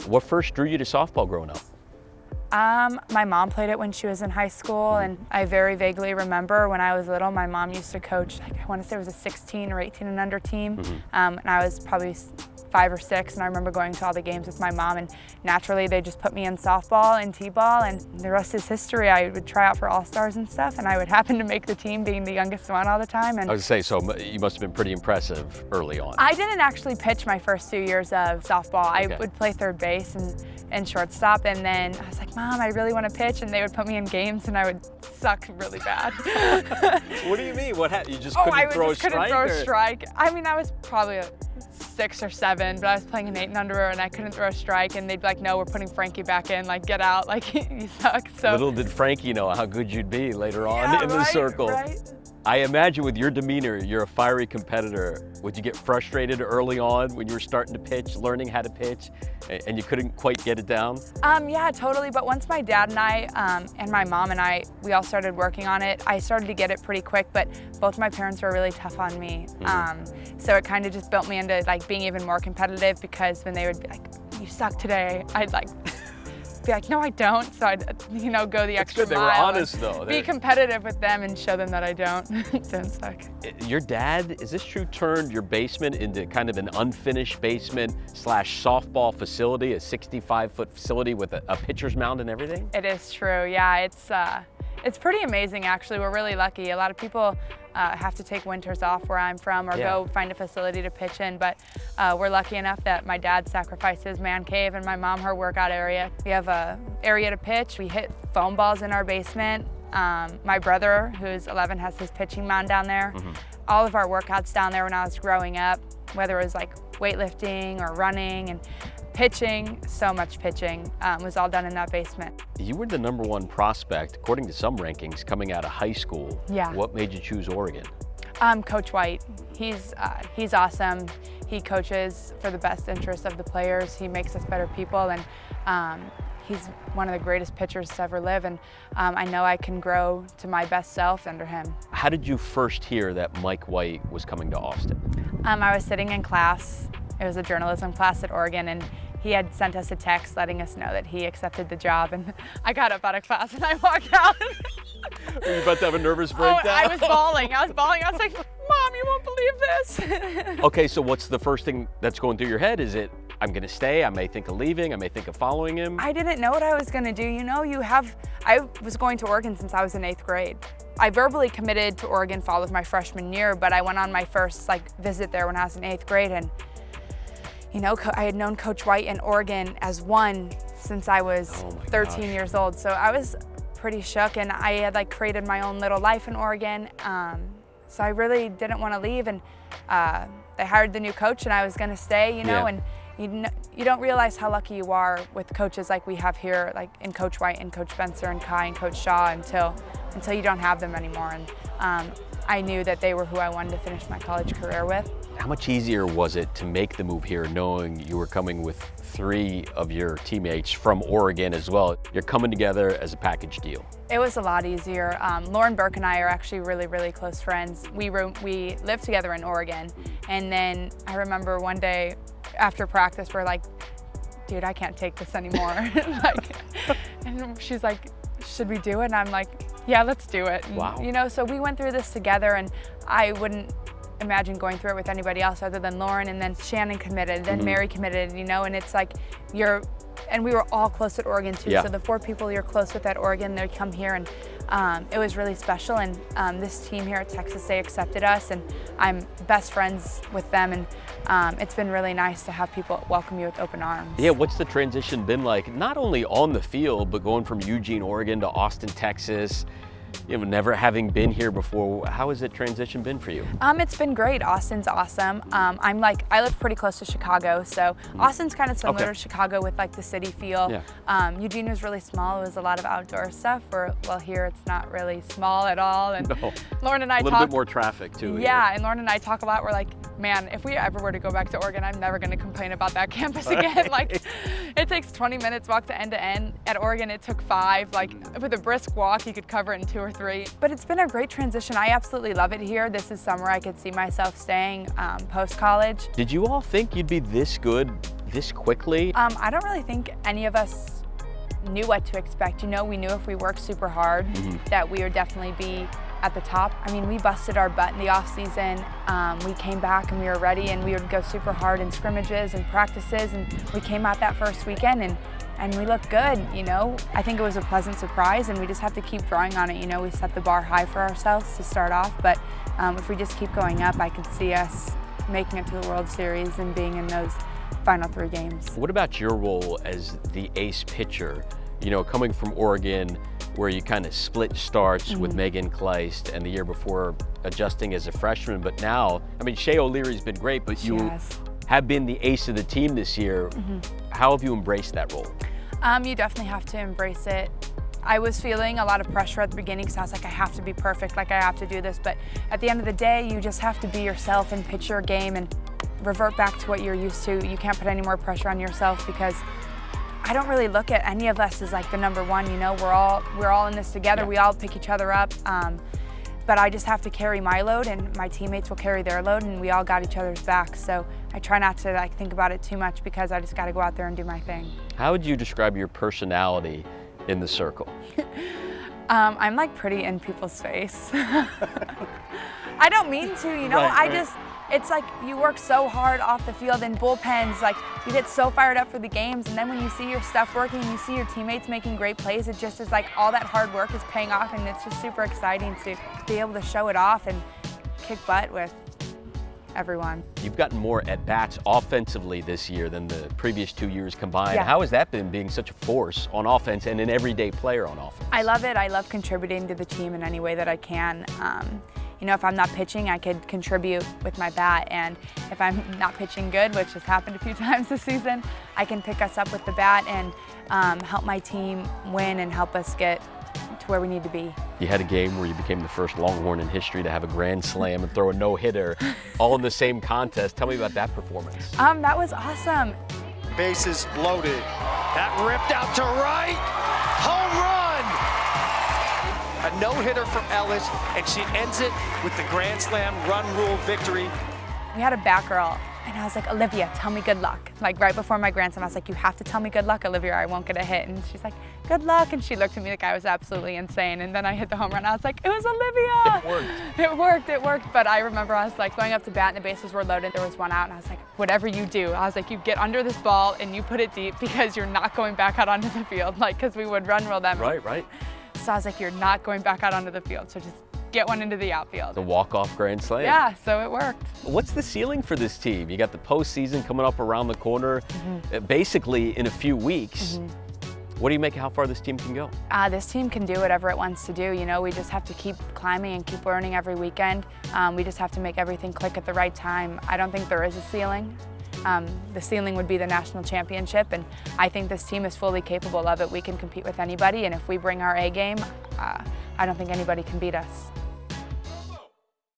What first drew you to softball growing up? My mom played it when she was in high school, and I very vaguely remember when I was little, my mom used to coach, like, I want to say it was a 16 or 18 and under team, and I was probably 5 or 6, and I remember going to all the games with my mom, and naturally they just put me in softball and t-ball, and the rest is history. I would try out for all-stars and stuff, and I would happen to make the team, being the youngest one all the time. And I was gonna say, so you must have been pretty impressive early on. I didn't actually pitch my first 2 years of softball. I would play third base and shortstop, and then I was like, Mom, I really want to pitch, and they would put me in games, and I would suck really bad. What do you mean? What happened? You just couldn't throw a strike? Couldn't throw a strike. I mean, I was probably a 6 or 7, but I was playing an 8 and under, and I couldn't throw a strike, and they'd be like, no, we're putting Frankie back in, like, get out, like, you suck. So little did Frankie know how good you'd be later on in the circle. Right. I imagine with your demeanor, you're a fiery competitor. Would you get frustrated early on when you were starting to pitch, learning how to pitch, and you couldn't quite get it down? Yeah, totally. But once my dad and I, and my mom and I, we all started working on it, I started to get it pretty quick, but both my parents were really tough on me. So it kind of just built me into like being even more competitive, because when they would be like, you suck today, I'd like, be like, no, I don't. So I'd, go the extra good. They mile. were honest, though. Be competitive with them and show them that I don't suck. Your dad, is this true, turned your basement into kind of an unfinished basement / softball facility, a 65-foot facility with a pitcher's mound and everything? It is true, yeah. It's pretty amazing, actually. We're really lucky. A lot of people have to take winters off where I'm from, or go find a facility to pitch in, but we're lucky enough that my dad sacrificed his man cave and my mom her workout area. We have a area to pitch. We hit foam balls in our basement. My brother, who's 11, has his pitching mound down there. All of our workouts down there when I was growing up, whether it was like weightlifting or running and pitching, so much pitching, was all done in that basement. You were the #1 prospect, according to some rankings, coming out of high school. Yeah. What made you choose Oregon? Coach White. He's awesome. He coaches for the best interest of the players. He makes us better people, and he's one of the greatest pitchers to ever live, and I know I can grow to my best self under him. How did you first hear that Mike White was coming to Austin? I was sitting in class. It was a journalism class at Oregon, and he had sent us a text letting us know that he accepted the job, and I got up out of class and I walked out. Were you about to have a nervous breakdown? I was bawling. I was like, Mom, you won't believe this. Okay, so what's the first thing that's going through your head? Is it, I'm gonna stay, I may think of leaving, I may think of following him? I didn't know what I was gonna do. I was going to Oregon since I was in 8th grade. I verbally committed to Oregon fall of my freshman year, but I went on my first visit there when I was in 8th grade, and I had known Coach White in Oregon as one since I was 13 years old. So I was pretty shook, and I had created my own little life in Oregon. So I really didn't want to leave, and they hired the new coach, and I was going to stay, and you don't realize how lucky you are with coaches like we have here, like in Coach White and Coach Spencer and Kai and Coach Shaw, until you don't have them anymore. And I knew that they were who I wanted to finish my college career with. How much easier was it to make the move here, knowing you were coming with 3 of your teammates from Oregon as well? You're coming together as a package deal. It was a lot easier. Lauren Burke and I are actually really, really close friends. We lived together in Oregon, and then I remember one day after practice, we're like, dude, I can't take this anymore. And she's like, should we do it? And I'm like, yeah, let's do it. And, wow. So we went through this together, and I wouldn't imagine going through it with anybody else other than Lauren, and then Shannon committed, then Mary committed, and it's like and we were all close at Oregon too, so the 4 people you're close with at Oregon, they come here, and it was really special, and this team here at Texas, they accepted us, and I'm best friends with them, and it's been really nice to have people welcome you with open arms. Yeah, what's the transition been like, not only on the field, but going from Eugene, Oregon to Austin, Texas? Never having been here before, how has that transition been for you? It's been great. Austin's awesome. I live pretty close to Chicago, so Austin's kind of similar to Chicago with the city feel. Yeah. Eugene was really small. It was a lot of outdoor stuff. Here it's not really small at all. And Lauren and I a little bit more traffic too. Yeah, and Lauren and I talk a lot. We're like, man, if we ever were to go back to Oregon, I'm never going to complain about that campus again. It takes 20 minutes walk to end. At Oregon, it took 5. With a brisk walk, you could cover it in 2 or 3. But it's been a great transition. I absolutely love it here. This is somewhere I could see myself staying post-college. Did you all think you'd be this good this quickly? I don't really think any of us knew what to expect. You know, we knew if we worked super hard that we would definitely be at the top. I mean, we busted our butt in the off season. We came back and we were ready, and we would go super hard in scrimmages and practices, and we came out that first weekend and we looked good, you know. I think it was a pleasant surprise, and we just have to keep growing on it. You know, we set the bar high for ourselves to start off, but if we just keep going up, I could see us making it to the World Series and being in those final 3 games. What about your role as the ace pitcher? You know, coming from Oregon, where you kind of split starts with Megan Kleist, and the year before adjusting as a freshman, but now, I mean, Shea O'Leary's been great, but you have been the ace of the team this year. How have you embraced that role? You definitely have to embrace it. I was feeling a lot of pressure at the beginning because I was like, I have to be perfect, like I have to do this, but at the end of the day, you just have to be yourself and pitch your game and revert back to what you're used to. You can't put any more pressure on yourself, because I don't really look at any of us as like the number one, you know. We're all in this together. We all pick each other up. But I just have to carry my load, and my teammates will carry their load, and we all got each other's backs. So I try not to like think about it too much, because I just got to go out there and do my thing. How would you describe your personality in the circle? I'm like pretty in people's face. I don't mean to, you know. It's like you work so hard off the field in bullpens, like you get so fired up for the games, and then when you see your stuff working and you see your teammates making great plays, it just is like all that hard work is paying off, and it's just super exciting to be able to show it off and kick butt with everyone. You've gotten more at-bats offensively this year than the previous 2 years combined. How has that been, being such a force on offense and an everyday player on offense? I love it. I love contributing to the team in any way that I can. You know, if I'm not pitching, I could contribute with my bat, and if I'm not pitching good, which has happened a few times this season, I can pick us up with the bat and help my team win and help us get to where we need to be. You had a game where you became the first Longhorn in history to have a grand slam and throw a no-hitter all in the same contest. Tell me about that performance. That was awesome. Bases loaded. That ripped out to right. Home run! A no-hitter from Elish, and she ends it with the grand slam run rule victory. We had a back girl, and I was like, Olivia, tell me good luck. Like right before my grand slam, I was like, you have to tell me good luck, Olivia, or I won't get a hit. And she's like, good luck. And she looked at me like I was absolutely insane. And then I hit the home run. I was like, it was Olivia. It worked. But I remember I was like going up to bat and the bases were loaded. There was one out, and I was like, whatever you do, I was like, you get under this ball and you put it deep, because you're not going back out onto the field. Like, because we would run roll them. Right. So I was like, you're not going back out onto the field. So just get one into the outfield. The walk-off grand slam. Yeah, so it worked. What's the ceiling for this team? You got the postseason coming up around the corner, basically in a few weeks. What do you make of how far this team can go? This team can do whatever it wants to do. You know, we just have to keep climbing and keep learning every weekend. We just have to make everything click at the right time. I don't think there is a ceiling. The ceiling would be the national championship, and I think this team is fully capable of it. We can compete with anybody, and if we bring our A game, I don't think anybody can beat us.